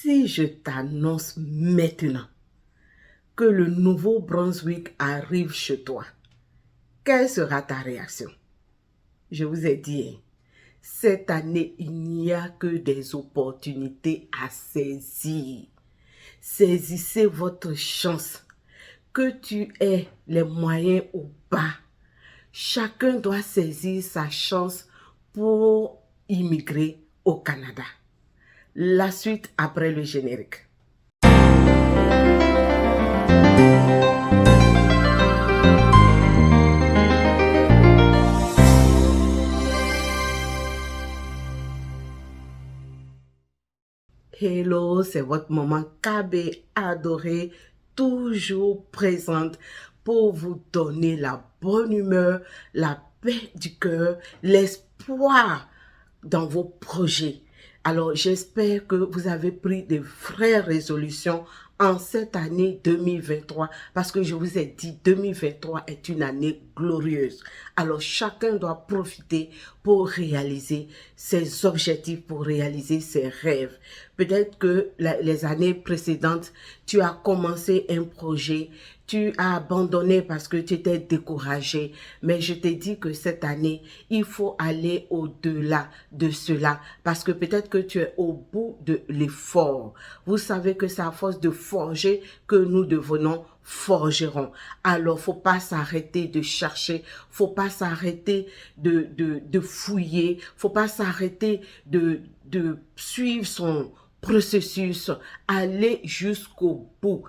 Si je t'annonce maintenant que le Nouveau-Brunswick arrive chez toi, quelle sera ta réaction? Je vous ai dit, cette année, il n'y a que des opportunités à saisir. Saisissez votre chance. Que tu aies les moyens ou pas, chacun doit saisir sa chance pour immigrer au Canada. La suite après le générique. Hello, c'est votre maman KB adorée, toujours présente pour vous donner la bonne humeur, la paix du cœur, l'espoir dans vos projets. Alors, j'espère que vous avez pris de vraies résolutions en cette année 2023 parce que je vous ai dit 2023 est une année glorieuse. Alors, chacun doit profiter pour réaliser ses objectifs, pour réaliser ses rêves. Peut-être que les années précédentes, tu as commencé un projet, tu as abandonné parce que tu étais découragé. Mais je t'ai dit que cette année, il faut aller au-delà de cela parce que peut-être que tu es au bout de l'effort. Vous savez que c'est à force de forger que nous devenons forgerons. Alors, faut pas s'arrêter de chercher, faut pas s'arrêter de fouiller, faut pas s'arrêter de suivre son processus, aller jusqu'au bout.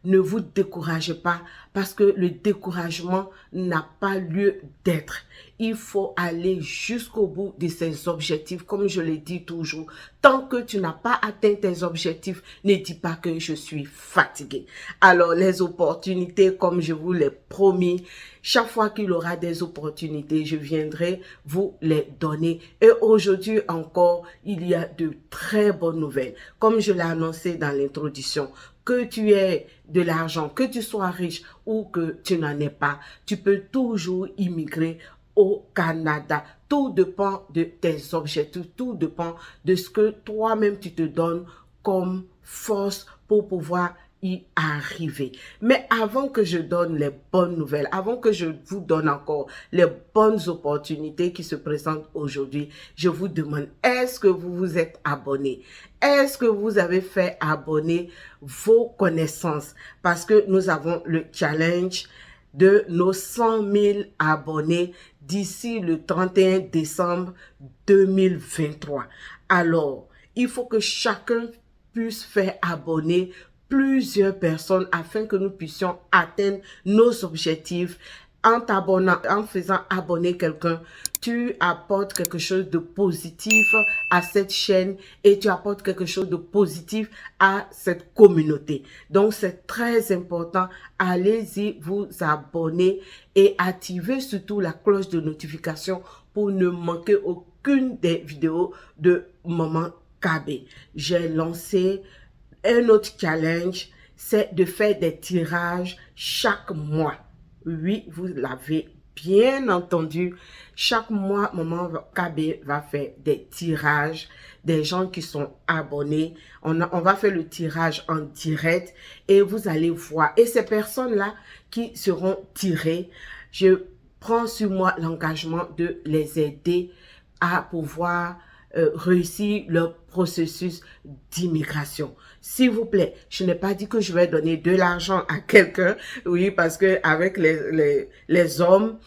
Ne vous découragez pas parce que le découragement n'a pas lieu d'être. Il faut aller jusqu'au bout de ses objectifs, comme je le dis toujours. Tant que tu n'as pas atteint tes objectifs, ne dis pas que je suis fatigué. Alors, les opportunités, comme je vous l'ai promis, chaque fois qu'il y aura des opportunités, je viendrai vous les donner. Et aujourd'hui encore, il y a de très bonnes nouvelles. Comme je l'ai annoncé dans l'introduction, que tu aies de l'argent, que tu sois riche ou que tu n'en aies pas, tu peux toujours immigrer au Canada. Tout dépend de tes objectifs, tout dépend de ce que toi-même tu te donnes comme force pour pouvoir y arriver. Mais avant que je donne les bonnes nouvelles, avant que je vous donne encore les bonnes opportunités qui se présentent aujourd'hui, je vous demande, est-ce que vous vous êtes abonné? Est-ce que vous avez fait abonner vos connaissances? Parce que nous avons le challenge de nos 100 000 abonnés d'ici le 31 décembre 2023. Alors, il faut que chacun puisse faire abonner plusieurs personnes afin que nous puissions atteindre nos objectifs. En t'abonnant, en faisant abonner quelqu'un, tu apportes quelque chose de positif à cette chaîne et tu apportes quelque chose de positif à cette communauté. Donc, c'est très important. Allez-y, vous abonner et activez surtout la cloche de notification pour ne manquer aucune des vidéos de Maman KB. J'ai lancé un autre challenge, c'est de faire des tirages chaque mois. Oui, vous l'avez bien entendu. Chaque mois, Maman KB va faire des tirages des gens qui sont abonnés. On va faire le tirage en direct et vous allez voir. Et ces personnes-là qui seront tirées, je prends sur moi l'engagement de les aider à pouvoir réussir leur processus d'immigration. S'il vous plaît, je n'ai pas dit que je vais donner de l'argent à quelqu'un, oui, parce que avec les hommes,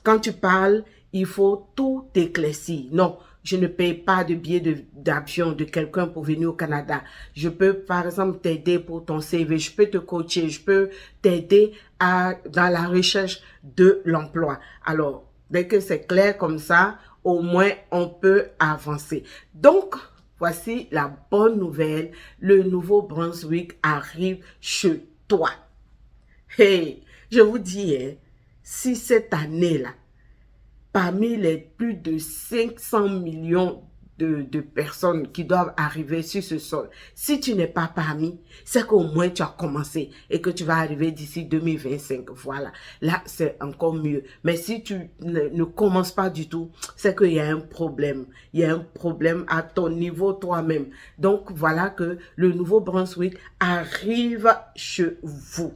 quand tu parles, il faut tout éclaircir. Non, je ne paye pas de billet d'avion de quelqu'un pour venir au Canada. Je peux, par exemple, t'aider pour ton CV. Je peux te coacher. Je peux t'aider dans la recherche de l'emploi. Alors, dès que c'est clair comme ça, au moins, on peut avancer. Donc, voici la bonne nouvelle. Le Nouveau-Brunswick arrive chez toi. Hey, je vous dis, hein, si cette année-là, parmi les plus de 500 millions de personnes qui doivent arriver sur ce sol. Si tu n'es pas parmi, c'est qu'au moins tu as commencé et que tu vas arriver d'ici 2025. Voilà, là c'est encore mieux. Mais si tu ne commences pas du tout, c'est qu'il y a un problème. Il y a un problème à ton niveau toi-même. Donc voilà que le Nouveau-Brunswick arrive chez vous.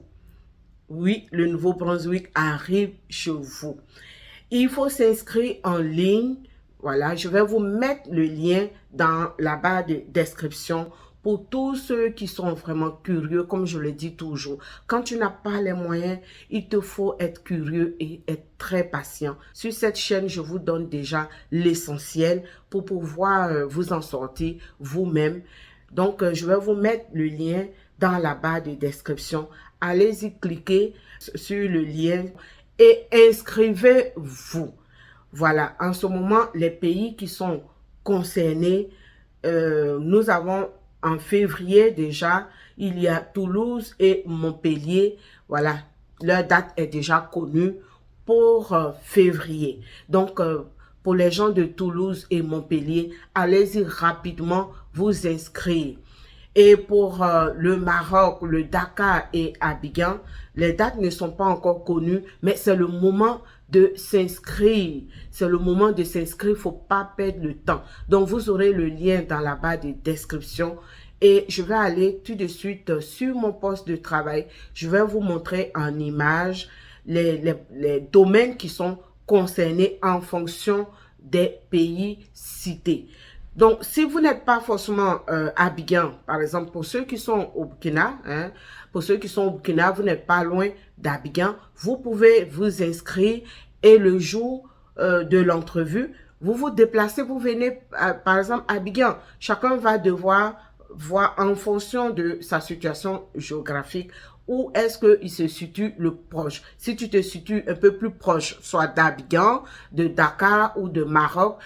Oui, le Nouveau-Brunswick arrive chez vous. Il faut s'inscrire en ligne. Voilà, je vais vous mettre le lien dans la barre de description pour tous ceux qui sont vraiment curieux, comme je le dis toujours. Quand tu n'as pas les moyens, il te faut être curieux et être très patient. Sur cette chaîne, je vous donne déjà l'essentiel pour pouvoir vous en sortir vous-même. Donc, je vais vous mettre le lien dans la barre de description. Allez-y, cliquez sur le lien et inscrivez-vous. Voilà, en ce moment, les pays qui sont concernés, nous avons en février déjà, il y a Toulouse et Montpellier. Voilà, leur date est déjà connue pour février. Donc, pour les gens de Toulouse et Montpellier, allez-y rapidement vous inscrire. Et pour le Maroc, le Dakar et Abidjan, les dates ne sont pas encore connues, mais c'est le moment de s'inscrire. C'est le moment de s'inscrire, il ne faut pas perdre le temps. Donc, vous aurez le lien dans la barre de description. Et je vais aller tout de suite sur mon poste de travail. Je vais vous montrer en image les domaines qui sont concernés en fonction des pays cités. Donc, si vous n'êtes pas forcément Abidjan, par exemple, pour ceux qui sont au Burkina, hein, pour ceux qui sont au Burkina, vous n'êtes pas loin d'Abidjan, vous pouvez vous inscrire et le jour de l'entrevue, vous vous déplacez, vous venez, par exemple, à Abidjan. Chacun va devoir voir en fonction de sa situation géographique où est-ce qu'il se situe le proche. Si tu te situes un peu plus proche, soit d'Abidjan, de Dakar ou de Maroc,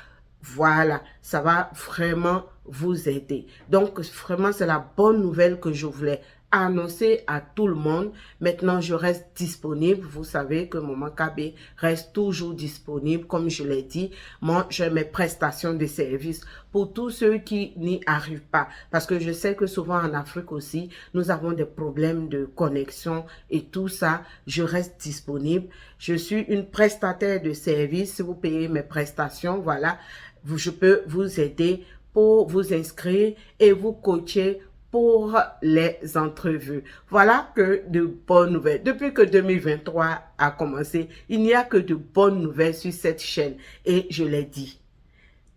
voilà, ça va vraiment vous aider. Donc, vraiment, c'est la bonne nouvelle que je voulais annoncer à tout le monde. Maintenant, je reste disponible. Vous savez que Maman KB reste toujours disponible. Comme je l'ai dit, moi, j'ai mes prestations de services pour tous ceux qui n'y arrivent pas. Parce que je sais que souvent en Afrique aussi, nous avons des problèmes de connexion et tout ça. Je reste disponible. Je suis une prestataire de services. Si vous payez mes prestations, voilà, je peux vous aider pour vous inscrire et vous coacher pour les entrevues. Voilà que de bonnes nouvelles. Depuis que 2023 a commencé, il n'y a que de bonnes nouvelles sur cette chaîne. Et je l'ai dit,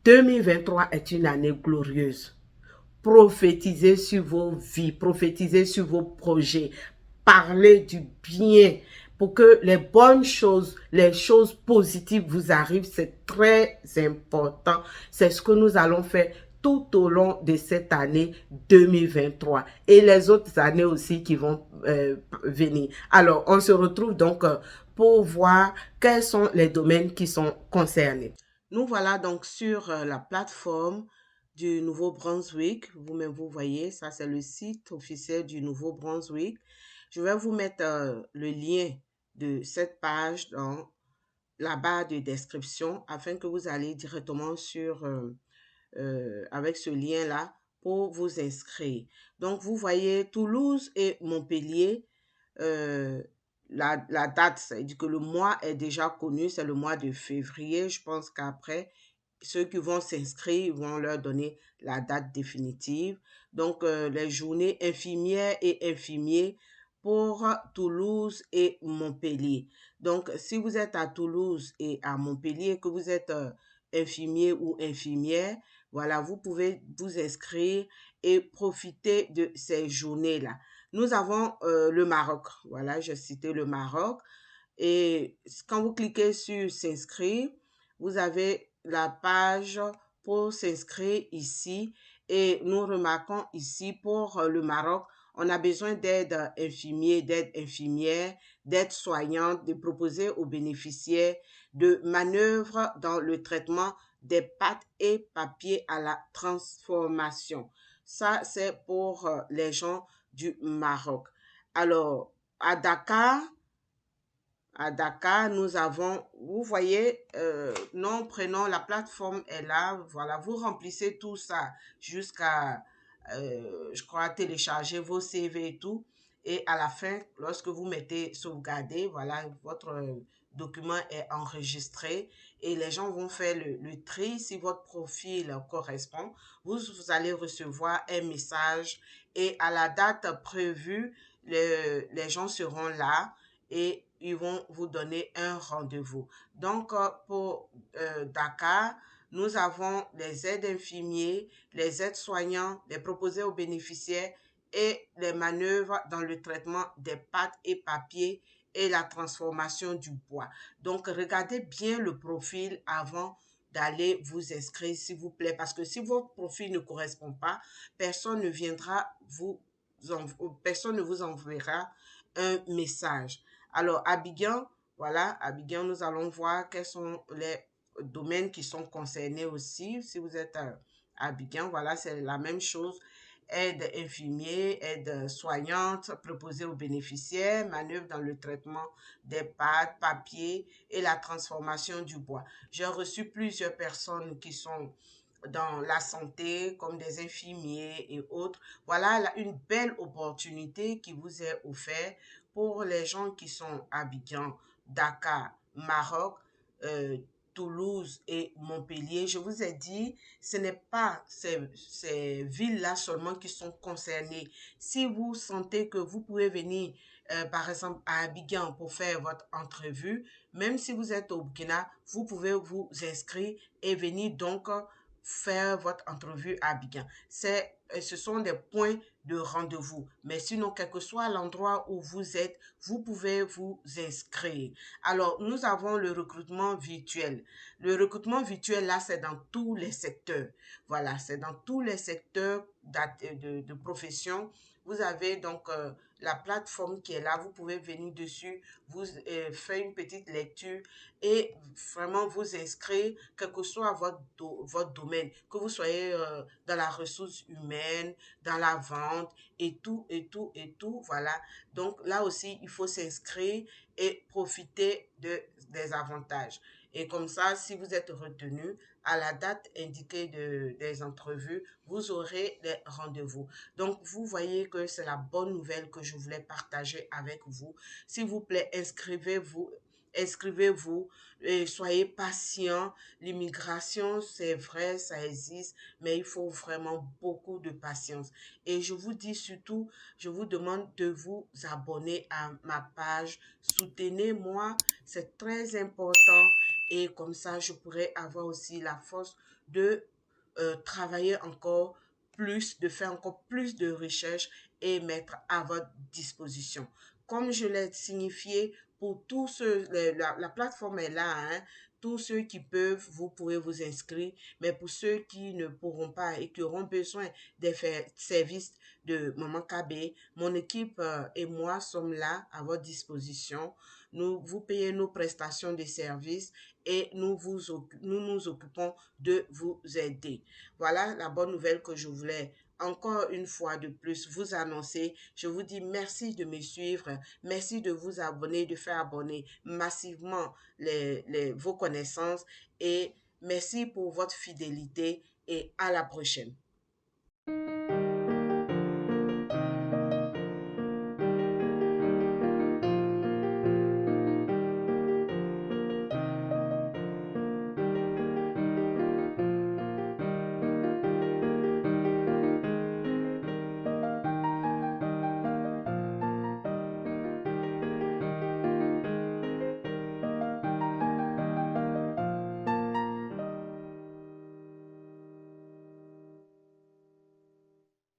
2023 est une année glorieuse. Prophétisez sur vos vies, prophétisez sur vos projets, parlez du bien pour que les bonnes choses, les choses positives vous arrivent. C'est très important. C'est ce que nous allons faire tout au long de cette année 2023 et les autres années aussi qui vont venir. Alors, on se retrouve donc pour voir quels sont les domaines qui sont concernés. Nous voilà donc sur la plateforme du Nouveau-Brunswick. Vous-même, vous voyez, ça c'est le site officiel du Nouveau-Brunswick. Je vais vous mettre le lien de cette page dans la barre de description afin que vous allez directement sur avec ce lien-là pour vous inscrire. Donc, vous voyez Toulouse et Montpellier, la date, c'est-à-dire que le mois est déjà connu, c'est le mois de février. Je pense qu'après, ceux qui vont s'inscrire vont leur donner la date définitive. Donc, les journées infirmières et infirmiers pour Toulouse et Montpellier. Donc, si vous êtes à Toulouse et à Montpellier, que vous êtes infirmier ou infirmière, voilà, vous pouvez vous inscrire et profiter de ces journées-là. Nous avons le Maroc. Voilà, j'ai cité le Maroc. Et quand vous cliquez sur s'inscrire, vous avez la page pour s'inscrire ici. Et nous remarquons ici pour le Maroc, on a besoin d'aide infirmière, d'aide infirmière, d'aide soignante, de proposer aux bénéficiaires de manœuvres dans le traitement des pâtes et papiers à la transformation. Ça, c'est pour les gens du Maroc. Alors, à Dakar, À Dakar, nous avons, vous voyez, nom, prénom, la plateforme est là. Voilà, vous remplissez tout ça jusqu'à, je crois, télécharger vos CV et tout. Et à la fin, lorsque vous mettez sauvegarder, voilà, votre document est enregistré et les gens vont faire le tri. Si votre profil correspond, vous allez recevoir un message et à la date prévue, les gens seront là et ils vont vous donner un rendez-vous. Donc, pour Dakar, nous avons les aides infirmiers, les aides soignants, les proposés aux bénéficiaires et les manœuvres dans le traitement des pâtes et papiers et la transformation du bois. Donc, regardez bien le profil avant d'aller vous inscrire, s'il vous plaît, parce que si votre profil ne correspond pas, personne ne viendra personne ne vous enverra un message. Alors, Abidjan, voilà, Abidjan, nous allons voir quels sont les domaines qui sont concernés aussi. Si vous êtes à Abidjan, voilà, c'est la même chose. Aide infirmière, aide soignante, préposée aux bénéficiaires, manœuvre dans le traitement des pâtes, papier et la transformation du bois. J'ai reçu plusieurs personnes qui sont dans la santé, comme des infirmiers et autres. Voilà une belle opportunité qui vous est offerte pour les gens qui sont à Abidjan, Dakar, Maroc, euh, Toulouse et Montpellier. Je vous ai dit, ce n'est pas ces villes-là seulement qui sont concernées. Si vous sentez que vous pouvez venir, par exemple, à Abidjan pour faire votre entrevue, même si vous êtes au Burkina, vous pouvez vous inscrire et venir donc faire votre entrevue à Abidjan. Ce sont des points de rendez-vous. Mais sinon, quel que soit l'endroit où vous êtes, vous pouvez vous inscrire. Alors, nous avons le recrutement virtuel. Le recrutement virtuel, là, c'est dans tous les secteurs. Voilà, c'est dans tous les secteurs de profession. Vous avez donc la plateforme qui est là. Vous pouvez venir dessus, vous faire une petite lecture et vraiment vous inscrire, quel que soit votre domaine, que vous soyez dans la ressource humaine, dans la vente et tout, et tout, et tout, voilà. Donc là aussi, il faut s'inscrire et profiter des avantages. Et comme ça, si vous êtes retenu à la date indiquée des entrevues, vous aurez les rendez-vous. Donc, vous voyez que c'est la bonne nouvelle que je voulais partager avec vous. S'il vous plaît, inscrivez-vous et soyez patient. L'immigration, c'est vrai, ça existe, mais il faut vraiment beaucoup de patience. Et je vous dis surtout, je vous demande de vous abonner à ma page. Soutenez-moi, c'est très important. Et comme ça, je pourrai avoir aussi la force de travailler encore plus, de faire encore plus de recherches et mettre à votre disposition. Comme je l'ai signifié, pour tous ceux, la plateforme est là, hein, tous ceux qui peuvent, vous pouvez vous inscrire, mais pour ceux qui ne pourront pas et qui auront besoin des services de Maman KB, mon équipe et moi sommes là à votre disposition. Vous payez nos prestations de services et nous nous occupons de vous aider. Voilà la bonne nouvelle que je voulais encore une fois de plus vous annoncer. Je vous dis merci de me suivre, merci de vous abonner, de faire abonner massivement vos connaissances et merci pour votre fidélité et à la prochaine.